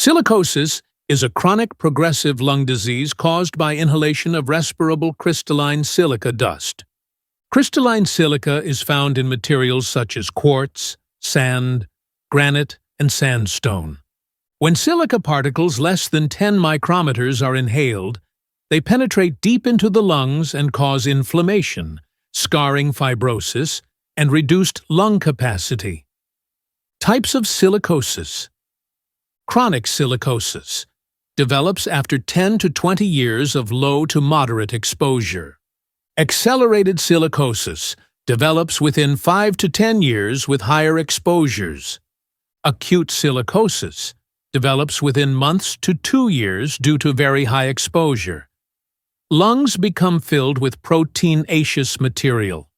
Silicosis is a chronic progressive lung disease caused by inhalation of respirable crystalline silica dust. Crystalline silica is found in materials such as quartz, sand, granite, and sandstone. When silica particles less than 10 micrometers are inhaled, they penetrate deep into the lungs and cause inflammation, scarring, fibrosis, and reduced lung capacity. Types of silicosis. Chronic silicosis develops after 10 to 20 years of low to moderate exposure. Accelerated silicosis develops within 5 to 10 years with higher exposures. Acute silicosis develops within months to 2 years due to very high exposure. Lungs become filled with proteinaceous material.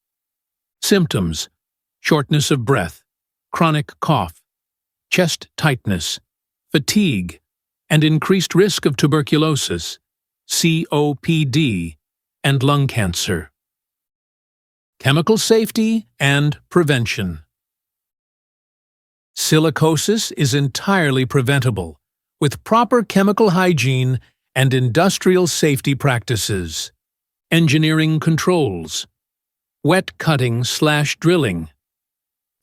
Symptoms: shortness of breath, chronic cough, chest tightness, fatigue, and increased risk of tuberculosis, COPD, and lung cancer. Chemical safety and prevention. Silicosis is entirely preventable with proper chemical hygiene and industrial safety practices. Engineering controls, wet cutting/drilling,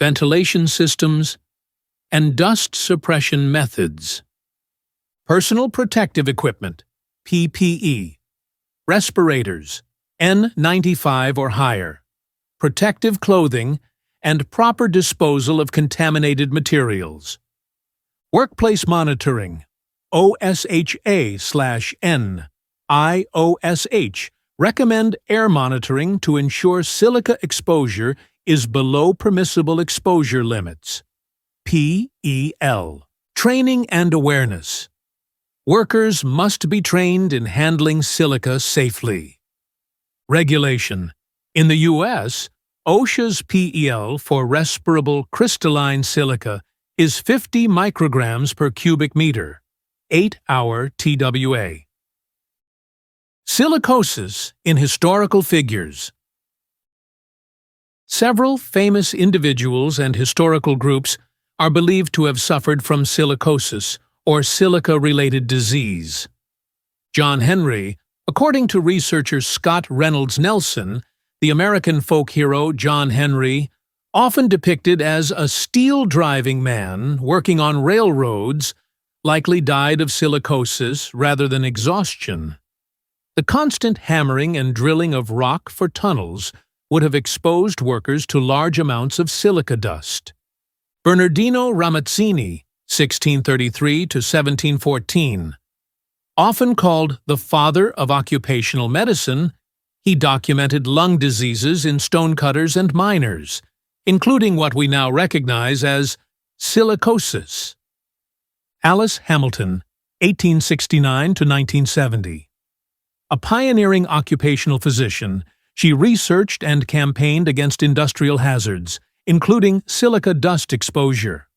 ventilation systems, and dust suppression methods. Personal protective equipment, PPE, respirators, N95 or higher, protective clothing, and proper disposal of contaminated materials. Workplace monitoring, OSHA/N, IOSH, recommend air monitoring to ensure silica exposure is below permissible exposure limits. PEL. Training and awareness. Workers must be trained in handling silica safely. Regulation. In the U.S., OSHA's PEL for respirable crystalline silica is 50 micrograms per cubic meter, 8-hour TWA. Silicosis in historical figures. Several famous individuals and historical groups are believed to have suffered from silicosis or silica-related disease. John Henry, according to researcher Scott Reynolds Nelson, the American folk hero John Henry, often depicted as a steel-driving man working on railroads, likely died of silicosis rather than exhaustion. The constant hammering and drilling of rock for tunnels would have exposed workers to large amounts of silica dust. Bernardino Ramazzini, 1633 to 1714. Often called the father of occupational medicine, he documented lung diseases in stonecutters and miners, including what we now recognize as silicosis. Alice Hamilton, 1869 to 1970. A pioneering occupational physician, she researched and campaigned against industrial hazards, including silica dust exposure.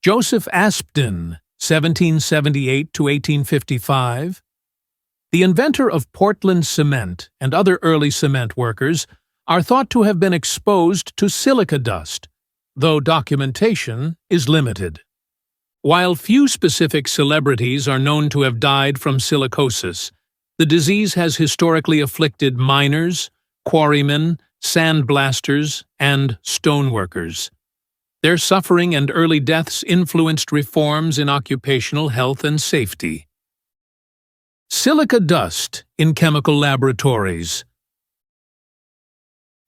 Joseph Aspdin, 1778 to 1855. The inventor of Portland cement and other early cement workers are thought to have been exposed to silica dust, though documentation is limited. While few specific celebrities are known to have died from silicosis, the disease has historically afflicted miners, quarrymen, sandblasters, and stoneworkers. Their suffering and early deaths influenced reforms in occupational health and safety. Silica dust in chemical laboratories.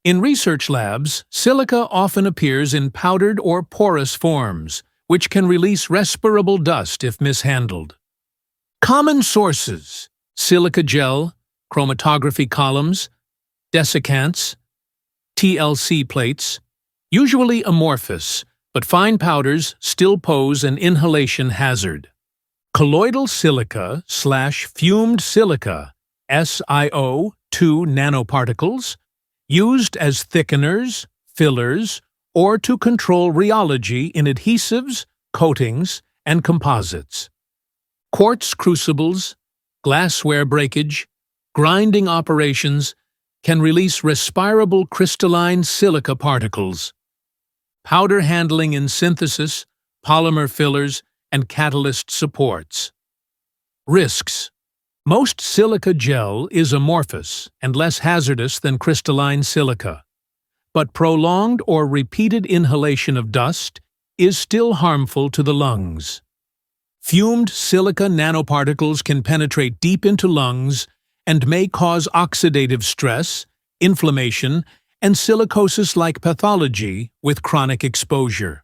In research labs, silica often appears in powdered or porous forms, which can release respirable dust if mishandled. Common sources: silica gel, chromatography columns, desiccants, TLC plates, usually amorphous, but fine powders still pose an inhalation hazard. Colloidal silica/fumed silica, SiO2 nanoparticles, used as thickeners, fillers, or to control rheology in adhesives, coatings, and composites. Quartz crucibles, glassware breakage, grinding operations can release respirable crystalline silica particles. Powder handling in synthesis, polymer fillers, and catalyst supports. Risks. Most silica gel is amorphous and less hazardous than crystalline silica, but prolonged or repeated inhalation of dust is still harmful to the lungs. Fumed silica nanoparticles can penetrate deep into lungs and may cause oxidative stress, inflammation, and silicosis-like pathology with chronic exposure.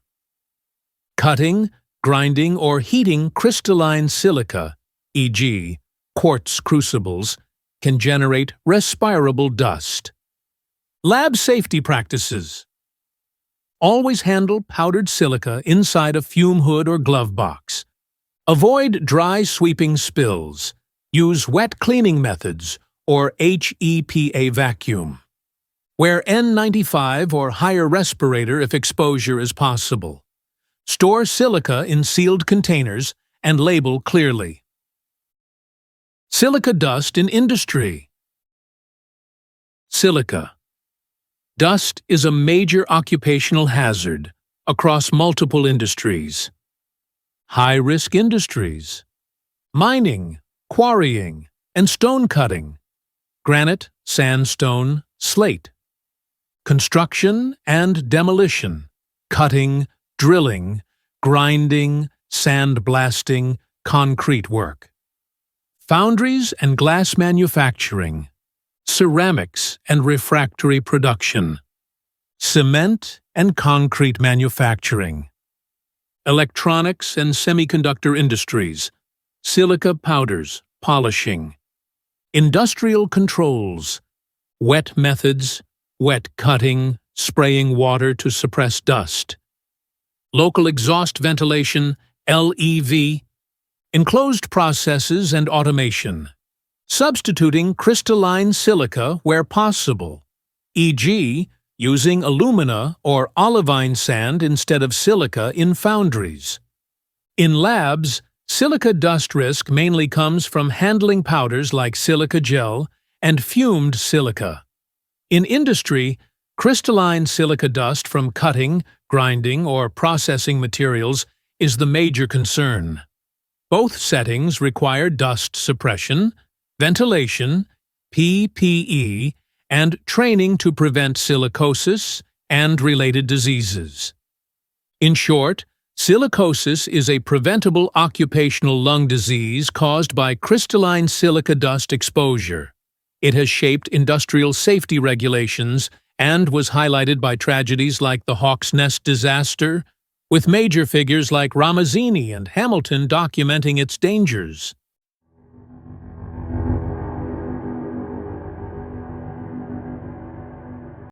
Cutting, grinding, or heating crystalline silica, e.g., quartz crucibles, can generate respirable dust. Lab safety practices. Always handle powdered silica inside a fume hood or glove box. Avoid dry sweeping spills. Use wet cleaning methods or HEPA vacuum. Wear N95 or higher respirator if exposure is possible. Store silica in sealed containers and label clearly. Silica dust in industry. Silica. Dust is a major occupational hazard across multiple industries. High-risk industries: mining, quarrying, and stone cutting, granite, sandstone, slate. Construction and demolition, cutting, drilling, grinding, sandblasting, concrete work. Foundries and glass manufacturing, ceramics and refractory production, cement and concrete manufacturing. Electronics and semiconductor industries, silica powders, polishing. Industrial controls, wet methods, wet cutting, spraying water to suppress dust. Local exhaust ventilation, LEV. Enclosed processes and automation. Substituting crystalline silica where possible, e.g., using alumina or olivine sand instead of silica in foundries. In labs, silica dust risk mainly comes from handling powders like silica gel and fumed silica. In industry, crystalline silica dust from cutting, grinding, or processing materials is the major concern. Both settings require dust suppression, ventilation, PPE, and training to prevent silicosis and related diseases. In short, silicosis is a preventable occupational lung disease caused by crystalline silica dust exposure. It has shaped industrial safety regulations and was highlighted by tragedies like the Hawk's Nest disaster, with major figures like Ramazzini and Hamilton documenting its dangers.